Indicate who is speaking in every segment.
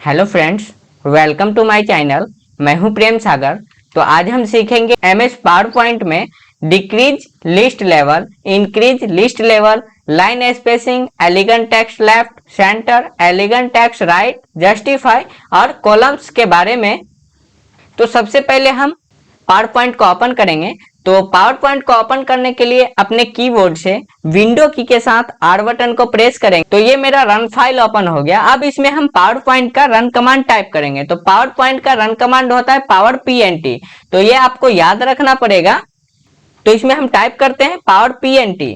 Speaker 1: Hello friends, welcome to my channel. मैं हूं प्रेम सागर। तो आज हम सीखेंगे एमएस पावर पॉइंट में decrease list level, increase list level, line spacing, elegant text left, centre, elegant text right, justify और columns के बारे में। तो सबसे पहले हम पावर पॉइंट को ओपन करेंगे। तो पावर पॉइंट को ओपन करने के लिए अपने कीबोर्ड से विंडो की के साथ आर बटन को प्रेस करेंगे। तो ये मेरा रन फाइल ओपन हो गया। अब इसमें हम पावर पॉइंट का रन कमांड टाइप करेंगे। तो पावर पॉइंट का रन कमांड होता है पावर पीएनटी। तो ये आपको याद रखना पड़ेगा। तो इसमें हम टाइप करते हैं पावर पीएनटी।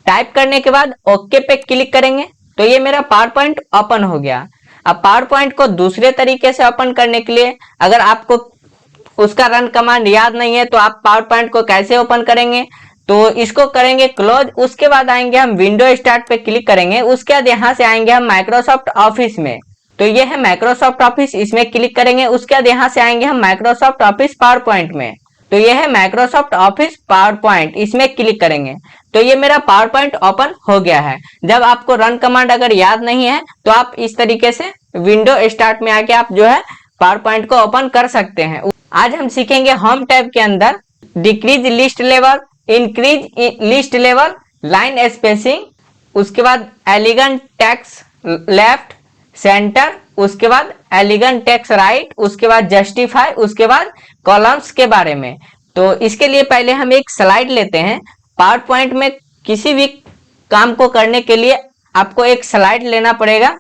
Speaker 1: टाइप करने के बाद ओके पे क्लिक करेंगे। तो ये मेरा पावर पॉइंट ओपन हो गया। अब पावर पॉइंट को दूसरे तरीके से ओपन करने के लिए, अगर आपको उसका रन कमांड याद नहीं है तो आप पावर पॉइंट को कैसे ओपन करेंगे, तो इसको करेंगे क्लोज। उसके बाद आएंगे हम विंडो स्टार्ट पे क्लिक करेंगे। उसके बाद यहाँ से आएंगे हम माइक्रोसॉफ्ट ऑफिस में। तो ये है माइक्रोसॉफ्ट ऑफिस, इसमें क्लिक करेंगे। उसके बाद यहाँ से आएंगे हम माइक्रोसॉफ्ट ऑफिस पावर पॉइंट में। तो ये है माइक्रोसॉफ्ट ऑफिस पावर पॉइंट, इसमें क्लिक करेंगे। तो ये मेरा पावर पॉइंट ओपन हो गया है। जब आपको रन कमांड अगर याद नहीं है तो आप इस तरीके से विंडो स्टार्ट में आके आप जो है पावर पॉइंट को ओपन कर सकते हैं। आज हम सीखेंगे होम टैब के अंदर decrease list level, increase list level, line spacing, उसके बाद एलिगेंट टेक्स्ट लेफ्ट, सेंटर, उसके बाद एलिगेंट टेक्स्ट राइट, उसके बाद जस्टिफाई, उसके बाद कॉलम्स के बारे में। तो इसके लिए पहले हम एक स्लाइड लेते हैं। पावर पॉइंट में किसी भी काम को करने के लिए आपको एक स्लाइड लेना पड़ेगा।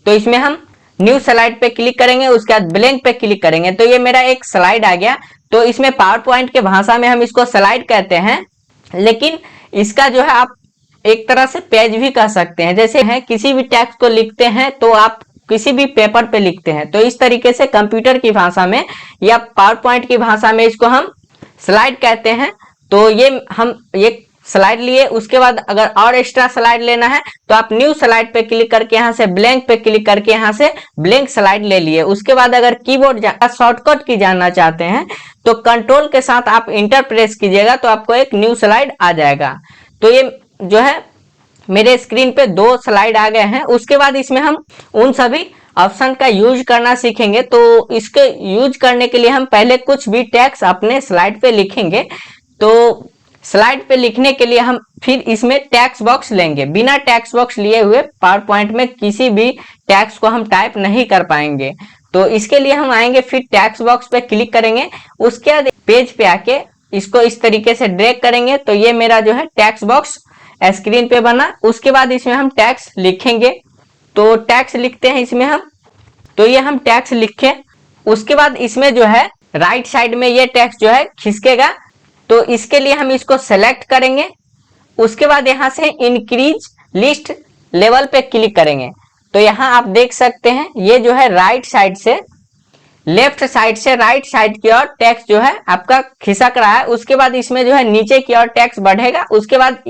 Speaker 1: तो इसमें हम न्यू स्लाइड पे क्लिक करेंगे। उसके बाद ब्लैंक पे क्लिक करेंगे। तो ये मेरा एक स्लाइड आ गया। तो इसमें पावर पॉइंट के भाषा में हम इसको स्लाइड कहते हैं, लेकिन इसका जो है आप एक तरह से पेज भी कह सकते हैं। जैसे है किसी भी टेक्स्ट को लिखते हैं तो आप किसी भी पेपर पे लिखते हैं, तो इस तरीके से कंप्यूटर की भाषा में या पावर पॉइंट की भाषा में इसको हम स्लाइड कहते हैं। तो ये हम एक स्लाइड लिए। उसके बाद अगर और एक्स्ट्रा स्लाइड लेना है तो आप न्यू स्लाइड पे क्लिक करके यहाँ से ब्लैंक पे क्लिक करके यहाँ से ब्लैंक स्लाइड ले लिए। उसके बाद अगर कीबोर्ड शॉर्टकट की जानना चाहते हैं तो कंट्रोल के साथ आप इंटर प्रेस कीजिएगा तो आपको एक न्यू स्लाइड आ जाएगा। तो ये जो है मेरे स्क्रीन पे 2 स्लाइड आ गए हैं। उसके बाद इसमें हम उन सभी ऑप्शन का यूज करना सीखेंगे। तो इसके यूज करने के लिए हम पहले कुछ भी टेक्स्ट अपने स्लाइड पे लिखेंगे। तो स्लाइड पे लिखने के लिए हम फिर इसमें टेक्स्ट बॉक्स लेंगे। बिना टेक्स्ट बॉक्स लिए हुए पावर पॉइंट में किसी भी टेक्स्ट को हम टाइप नहीं कर पाएंगे। तो इसके लिए हम आएंगे, फिर टेक्स्ट बॉक्स पे क्लिक करेंगे। उसके बाद पेज पे आके इसको इस तरीके से ड्रैग करेंगे। तो ये मेरा जो है टेक्स्ट बॉक्स स्क्रीन पे बना। उसके बाद इसमें हम टेक्स्ट लिखेंगे। तो टेक्स्ट लिखते हैं इसमें हम। तो ये हम टेक्स्ट लिखे। उसके बाद इसमें जो है राइट साइड में ये टेक्स्ट जो है खिसकेगा। तो इसके लिए हम इसको सेलेक्ट करेंगे। उसके बाद यहाँ से इंक्रीज लिस्ट लेवल पे क्लिक करेंगे। तो यहाँ आप देख सकते हैं ये जो है राइट साइड से लेफ्ट साइड से राइट साइड की ओर टेक्स्ट जो है आपका खिसक रहा है। उसके बाद इसमें जो है नीचे की ओर टेक्स्ट बढ़ेगा। उसके बाद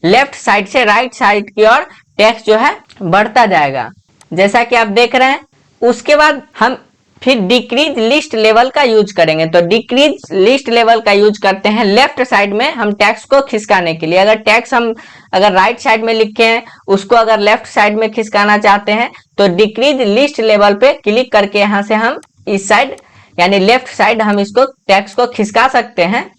Speaker 1: लेफ्ट साइड से राइट साइड की ओर टेक्स्ट जो है बढ़ता जाएगा, जैसा कि आप देख रहे हैं। उसके बाद हम फिर डिक्रीज लिस्ट लेवल का यूज करेंगे। तो डिक्रीज लिस्ट लेवल का यूज करते हैं लेफ्ट साइड में हम टेक्स्ट को खिसकाने के लिए। अगर टेक्स्ट हम अगर राइट साइड में लिखे हैं, उसको अगर लेफ्ट साइड में खिसकाना चाहते हैं तो डिक्रीज लिस्ट लेवल पे क्लिक करके यहाँ से हम इस साइड यानी लेफ्ट साइड हम इसको टेक्स्ट को खिसका सकते हैं।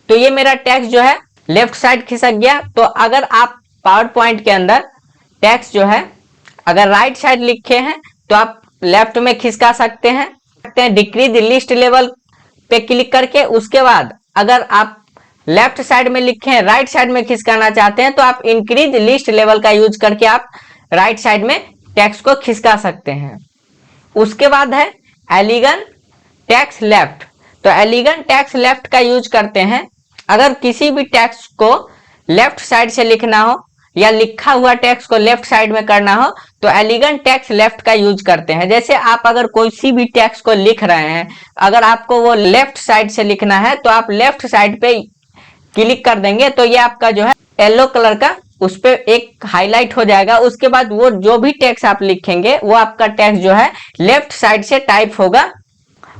Speaker 1: तो ये मेरा टेक्स्ट जो है लेफ्ट साइड खिसक गया। तो अगर आप पावर पॉइंट के अंदर टेक्स्ट जो है अगर राइट साइड लिखे हैं तो आप लेफ्ट में खिसका सकते हैं डिक्रीज लिस्ट लेवल पे क्लिक करके। उसके बाद अगर आप लेफ्ट साइड में लिखे हैं, राइट साइड में खिसकाना चाहते हैं तो आप इंक्रीज लिस्ट लेवल का यूज करके आप राइट साइड में टेक्स्ट को खिसका सकते हैं। उसके बाद है एलिगेंट टेक्स्ट लेफ्ट। तो एलिगेंट टेक्स्ट लेफ्ट का यूज करते हैं अगर किसी भी टेक्स्ट को लेफ्ट साइड से लिखना हो या लिखा हुआ टेक्स्ट को लेफ्ट साइड में करना हो तो एलिगेंट टेक्स्ट लेफ्ट का यूज करते हैं। जैसे आप अगर कोई भी टेक्स्ट को लिख रहे हैं, अगर आपको वो लेफ्ट साइड से लिखना है तो आप लेफ्ट साइड पे क्लिक कर देंगे। तो ये आपका जो है येलो कलर का उस पर एक हाईलाइट हो जाएगा। उसके बाद वो जो भी टेक्स्ट आप लिखेंगे वो आपका टेक्स्ट जो है लेफ्ट साइड से टाइप होगा।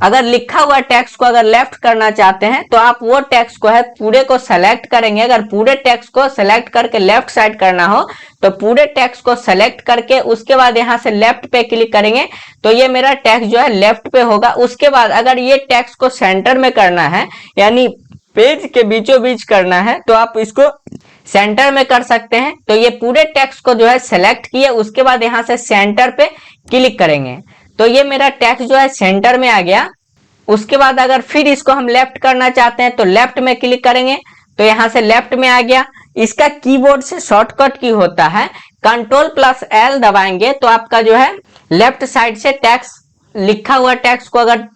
Speaker 1: अगर लिखा हुआ टेक्स्ट को अगर लेफ्ट करना चाहते हैं तो आप वो टेक्स्ट को है पूरे को सेलेक्ट करेंगे। अगर पूरे टेक्स्ट को सेलेक्ट करके लेफ्ट साइड करना हो तो पूरे टेक्स्ट को सेलेक्ट करके उसके बाद यहाँ से लेफ्ट पे क्लिक करेंगे तो ये मेरा टेक्स्ट जो है लेफ्ट पे होगा। उसके बाद अगर ये टेक्स्ट को सेंटर में करना है यानी पेज के बीचों बीच करना है तो आप इसको सेंटर में कर सकते हैं। तो ये पूरे टेक्स्ट को जो है सेलेक्ट किए उसके बाद यहाँ से सेंटर पे क्लिक करेंगे तो ये मेरा टेक्स्ट जो है सेंटर में आ गया। उसके बाद अगर फिर इसको हम लेफ्ट करना चाहते हैं तो लेफ्ट में क्लिक करेंगे तो यहाँ से लेफ्ट में आ गया। इसका कीबोर्ड से शॉर्टकट की होता है, Ctrl+L दबाएंगे तो आपका जो है लेफ्ट साइड से टेक्स्ट लिखा हुआ टेक्स्ट को अगर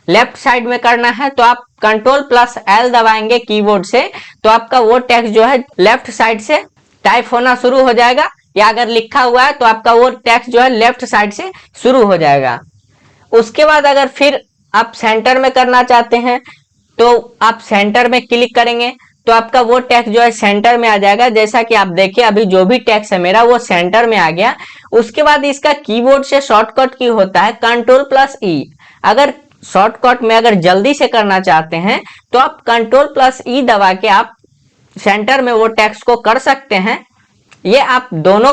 Speaker 1: लेफ्ट साइड में करना है तो आप Ctrl+L दबाएंगे कीबोर्ड से तो आपका वो टेक्स्ट जो है लेफ्ट साइड से टाइप होना शुरू हो जाएगा, या अगर लिखा हुआ है तो आपका वो टेक्स्ट जो है लेफ्ट साइड से शुरू हो जाएगा। उसके बाद अगर फिर आप सेंटर में करना चाहते हैं तो आप सेंटर में क्लिक करेंगे तो आपका वो टेक्स्ट जो है सेंटर में आ जाएगा। जैसा कि आप देखिए अभी जो भी टेक्स्ट है मेरा वो सेंटर में आ गया। उसके बाद इसका कीबोर्ड से शॉर्टकट की होता है Ctrl+E। अगर शॉर्टकट में अगर जल्दी से करना चाहते हैं तो आप Ctrl+E दबा के आप सेंटर में वो टेक्स्ट को कर सकते हैं। ये आप दोनों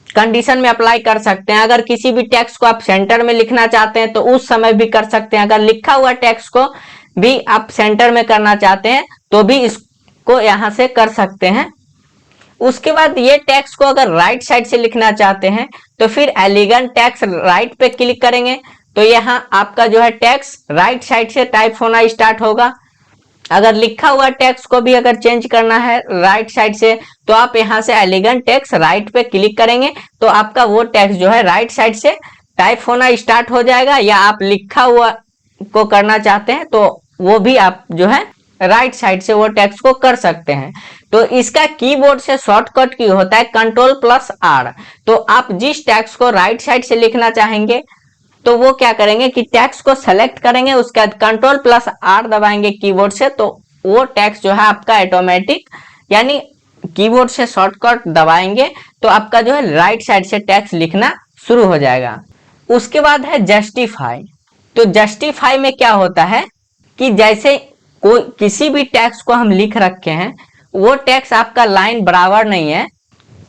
Speaker 1: कंडीशन में अप्लाई कर सकते हैं। अगर किसी भी टेक्स्ट को आप सेंटर में लिखना चाहते हैं तो उस समय भी कर सकते हैं, अगर लिखा हुआ टेक्स्ट को भी आप सेंटर में करना चाहते हैं तो भी इसको यहाँ से कर सकते हैं। उसके बाद ये टेक्स्ट को अगर राइट साइड से लिखना चाहते हैं तो फिर एलिगेंट टेक्स्ट राइट पे क्लिक करेंगे तो यहाँ आपका जो है टेक्स्ट राइट साइड से टाइप होना स्टार्ट होगा। अगर लिखा हुआ टेक्स्ट को भी अगर चेंज करना है राइट साइड से तो आप यहाँ से एलिगेंट टेक्स्ट राइट पे क्लिक करेंगे तो आपका वो टेक्स्ट जो है राइट साइड से टाइप होना स्टार्ट हो जाएगा। या आप लिखा हुआ को करना चाहते हैं तो वो भी आप जो है राइट साइड से वो टेक्स्ट को कर सकते हैं। तो इसका कीबोर्ड से शॉर्टकट की होता है Ctrl+R। तो आप जिस टेक्स्ट को राइट साइड से लिखना चाहेंगे तो वो क्या करेंगे कि टेक्स्ट को सेलेक्ट करेंगे उसके बाद Ctrl+R दबाएंगे कीबोर्ड से तो वो टेक्स्ट जो है आपका ऑटोमेटिक यानी कीबोर्ड से शॉर्टकट दबाएंगे तो आपका जो है राइट साइड से टेक्स्ट लिखना शुरू हो जाएगा। उसके बाद है जस्टिफाई। तो जस्टिफाई में क्या होता है कि जैसे कोई किसी भी टेक्स्ट को हम लिख रखे हैं वो टेक्स्ट आपका लाइन बराबर नहीं है।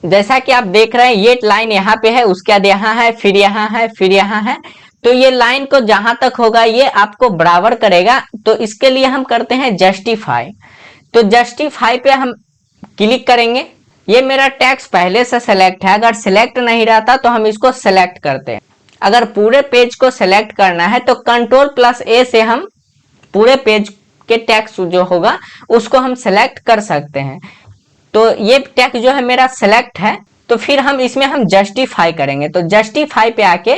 Speaker 1: जैसा कि आप देख रहे हैं ये लाइन यहाँ पे है उसके बाद यहाँ है फिर यहाँ है फिर यहाँ है तो ये लाइन को जहां तक होगा ये आपको बराबर करेगा। तो इसके लिए हम करते हैं जस्टिफाई। तो जस्टिफाई पे हम क्लिक करेंगे। ये मेरा टेक्स्ट पहले से सेलेक्ट है, अगर सेलेक्ट नहीं रहता तो हम इसको सेलेक्ट करते हैं। अगर पूरे पेज को सेलेक्ट करना है तो Ctrl+A से हम पूरे पेज के टेक्स्ट जो होगा उसको हम सेलेक्ट कर सकते हैं। तो ये टेक्स्ट जो है मेरा सेलेक्ट है तो फिर हम इसमें हम जस्टिफाई करेंगे। तो जस्टिफाई पे आके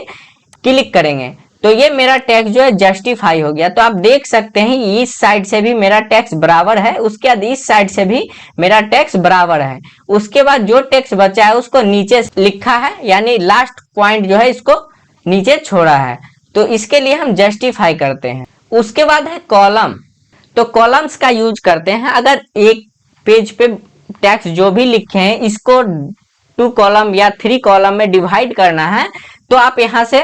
Speaker 1: क्लिक करेंगे तो ये मेरा टेक्स्ट जो है जस्टिफाई हो गया। तो आप देख सकते हैं इस साइड से भी मेरा टेक्स्ट बराबर है, उसके बाद इस साइड से भी मेरा टेक्स्ट बराबर है। उसके बाद जो टेक्स्ट बचा है उसको नीचे लिखा है यानी लास्ट पॉइंट जो है इसको नीचे छोड़ा है। तो इसके लिए हम जस्टिफाई करते हैं। उसके बाद है कॉलम। तो कॉलम्स का यूज करते हैं। अगर एक पेज पे टेक्स्ट जो भी लिखे हैं इसको 2 कॉलम या 3 कॉलम में डिवाइड करना है तो आप यहाँ से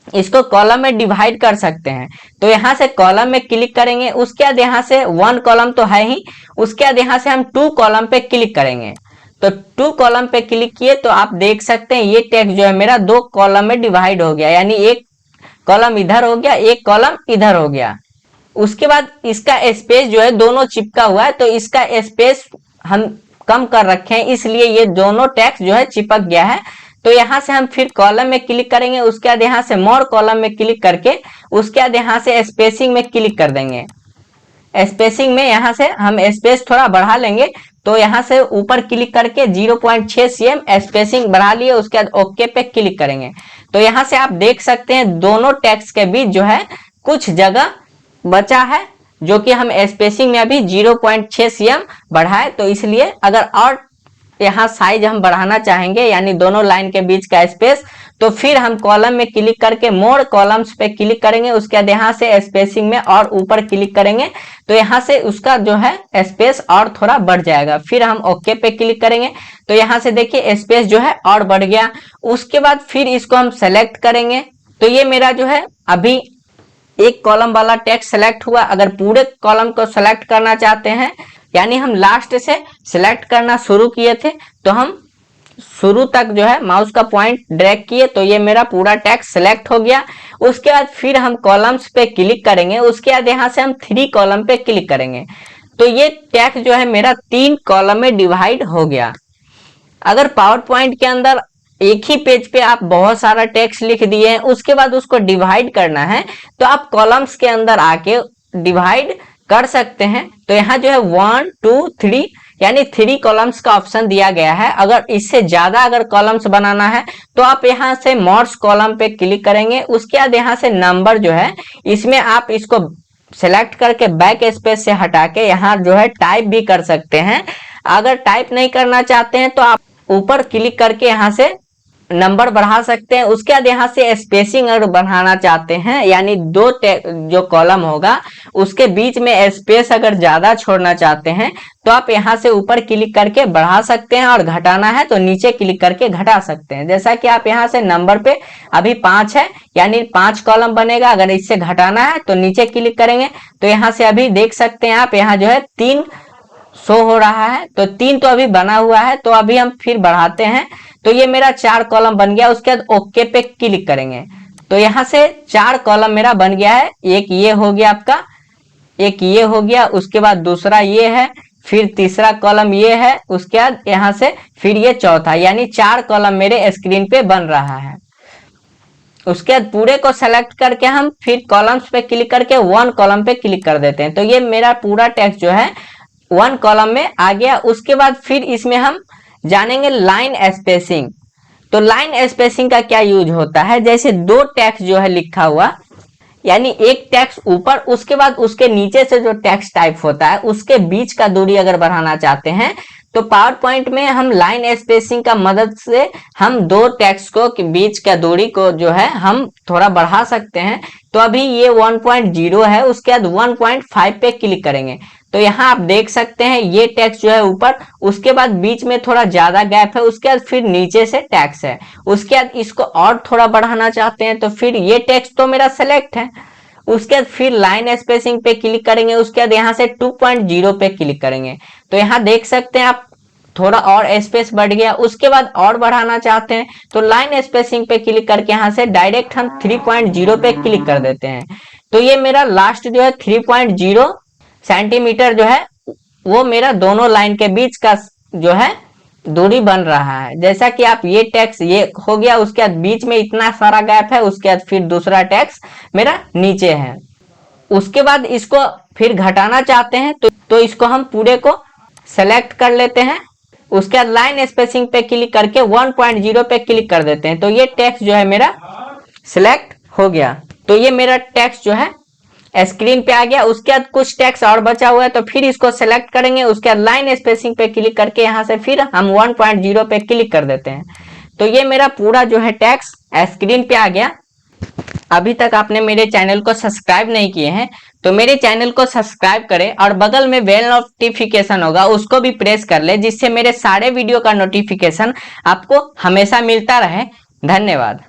Speaker 1: इसको कॉलम में डिवाइड कर सकते हैं। तो यहाँ से कॉलम में क्लिक करेंगे उसके बाद यहाँ से 1 कॉलम तो है ही, उसके बाद यहाँ से हम 2 कॉलम पे क्लिक करेंगे। तो 2 कॉलम पे क्लिक किए तो आप देख सकते हैं ये टेक्स्ट जो है मेरा 2 कॉलम में डिवाइड हो गया यानी एक कॉलम इधर हो गया एक कॉलम इधर हो गया। उसके बाद इसका स्पेस जो है दोनों चिपका हुआ है तो इसका स्पेस हम कम कर रखे हैं इसलिए ये दोनों टेक्स्ट जो है चिपक गया है। तो यहाँ से हम फिर कॉलम में क्लिक करेंगे उसके बाद यहाँ से मोर कॉलम में क्लिक करके उसके बाद यहाँ से स्पेसिंग में क्लिक कर देंगे। स्पेसिंग में यहाँ से हम स्पेस थोड़ा बढ़ा लेंगे तो यहाँ से ऊपर क्लिक करके 0.6 cm स्पेसिंग बढ़ा लिए उसके बाद ओके पे क्लिक करेंगे। तो यहाँ से आप देख सकते हैं दोनों टेक्स्ट के बीच जो है कुछ जगह बचा है जो कि हम स्पेसिंग में अभी 0.6 cm बढ़ाए। तो इसलिए अगर और यहाँ साइज हम बढ़ाना चाहेंगे यानी दोनों लाइन के बीच का स्पेस तो फिर हम कॉलम में क्लिक करके मोर कॉलम्स पे क्लिक करेंगे उसके बाद यहाँ से स्पेसिंग में और ऊपर क्लिक करेंगे तो यहाँ से उसका जो है स्पेस और थोड़ा बढ़ जाएगा। फिर हम ओके पे क्लिक करेंगे तो यहाँ से देखिए स्पेस जो है और बढ़ गया। उसके बाद फिर इसको हम सेलेक्ट करेंगे तो ये मेरा जो है अभी एक कॉलम वाला टेक्स्ट सेलेक्ट हुआ। अगर पूरे कॉलम को सेलेक्ट करना चाहते हैं, यानी हम लास्ट से सिलेक्ट करना शुरू किए थे, तो हम शुरू तक जो है माउस का पॉइंट ड्रैग किए तो ये मेरा पूरा टेक्स्ट सेलेक्ट हो गया। उसके बाद फिर हम कॉलम्स पे क्लिक करेंगे, उसके बाद यहाँ से हम 3 कॉलम पे क्लिक करेंगे तो ये टेक्स्ट जो है मेरा 3 कॉलम में डिवाइड हो गया। अगर पावर पॉइंट के अंदर एक ही पेज पे आप बहुत सारा टेक्स्ट लिख दिए हैं, उसके बाद उसको डिवाइड करना है, तो आप कॉलम्स के अंदर आके डिवाइड कर सकते हैं। तो यहाँ जो है 1 2 3 यानी 3 कॉलम्स का ऑप्शन दिया गया है। अगर इससे ज्यादा अगर कॉलम्स बनाना है तो आप यहाँ से मोर्स कॉलम पे क्लिक करेंगे। उसके बाद यहाँ से नंबर जो है इसमें आप इसको सेलेक्ट करके बैक स्पेस से हटा के यहाँ जो है टाइप भी कर सकते हैं। अगर टाइप नहीं करना चाहते हैं तो आप ऊपर क्लिक करके यहाँ से नंबर बढ़ा सकते हैं। उसके बाद यहाँ से स्पेसिंग अगर बढ़ाना चाहते हैं, यानी जो कॉलम होगा उसके बीच में स्पेस अगर ज्यादा छोड़ना चाहते हैं तो आप यहाँ से ऊपर क्लिक करके बढ़ा सकते हैं, और घटाना है तो नीचे क्लिक करके घटा सकते हैं। जैसा कि आप यहाँ से नंबर पे अभी 5 है, यानी 5 कॉलम बनेगा। अगर इससे घटाना है तो नीचे क्लिक करेंगे तो यहाँ से अभी देख सकते हैं आप, यहाँ जो है 3 शो हो रहा है। तो 3 तो अभी बना हुआ है, तो अभी हम फिर बढ़ाते हैं तो ये मेरा 4 कॉलम बन गया। उसके बाद ओके पे क्लिक करेंगे तो यहाँ से 4 कॉलम मेरा बन गया है। एक ये हो गया आपका, एक ये हो गया, उसके बाद दूसरा ये है, फिर तीसरा कॉलम ये है, उसके बाद यहाँ से फिर ये चौथा, यानी 4 कॉलम मेरे स्क्रीन पे बन रहा है। उसके बाद पूरे को सेलेक्ट करके हम फिर कॉलम्स पे क्लिक करके 1 कॉलम पे क्लिक कर देते हैं तो ये मेरा पूरा टेक्स्ट जो है 1 कॉलम में आ गया। उसके बाद फिर इसमें हम जानेंगे लाइन स्पेसिंग। तो लाइन स्पेसिंग का क्या यूज होता है, जैसे 2 टेक्स्ट जो है लिखा हुआ, यानी एक टेक्स्ट ऊपर, उसके बाद उसके नीचे से जो टेक्स्ट टाइप होता है उसके बीच का दूरी अगर बढ़ाना चाहते हैं तो पावर पॉइंट में हम लाइन स्पेसिंग का मदद से हम 2 टेक्स्ट को के बीच का दूरी को जो है हम थोड़ा बढ़ा सकते हैं। तो अभी ये 1.0 है, उसके बाद 1.5 पे क्लिक करेंगे तो यहाँ आप देख सकते हैं ये टेक्स्ट जो है ऊपर, उसके बाद बीच में थोड़ा ज्यादा गैप है, उसके बाद फिर नीचे से टेक्स्ट है। उसके बाद इसको और थोड़ा बढ़ाना चाहते हैं तो फिर ये टेक्स्ट तो मेरा सेलेक्ट है, उसके बाद फिर लाइन स्पेसिंग पे क्लिक करेंगे। उसके बाद यहाँ से 2.0 पे क्लिक करेंगे तो यहाँ देख सकते हैं आप थोड़ा और स्पेस बढ़ गया। उसके बाद और बढ़ाना चाहते हैं तो लाइन स्पेसिंग पे क्लिक करके यहाँ से डायरेक्ट हम 3.0 पे क्लिक कर देते हैं तो ये मेरा लास्ट जो है 3.0 सेंटीमीटर जो है वो मेरा दोनों लाइन के बीच का जो है दूरी बन रहा है। जैसा कि आप ये टेक्स्ट ये हो गया, उसके बाद बीच में इतना सारा गैप है, उसके बाद फिर दूसरा टेक्स्ट मेरा नीचे है। उसके बाद इसको फिर घटाना चाहते हैं तो इसको हम पूरे को सेलेक्ट कर लेते हैं। उसके बाद लाइन स्पेसिंग पे क्लिक करके 1.0 पे क्लिक कर देते हैं तो ये टेक्स्ट जो है मेरा सिलेक्ट हो गया। तो ये मेरा टेक्स्ट जो है स्क्रीन पे आ गया। उसके बाद कुछ टेक्स्ट और बचा हुआ है तो फिर इसको सेलेक्ट करेंगे। उसके बाद लाइन स्पेसिंग पे क्लिक करके यहाँ से फिर हम 1.0 पे क्लिक कर देते हैं तो ये मेरा पूरा जो है टेक्स्ट स्क्रीन पे आ गया। अभी तक आपने मेरे चैनल को सब्सक्राइब नहीं किए हैं तो मेरे चैनल को सब्सक्राइब करें और बगल में बेल नोटिफिकेशन होगा उसको भी प्रेस कर ले, जिससे मेरे सारे वीडियो का नोटिफिकेशन आपको हमेशा मिलता रहे। धन्यवाद।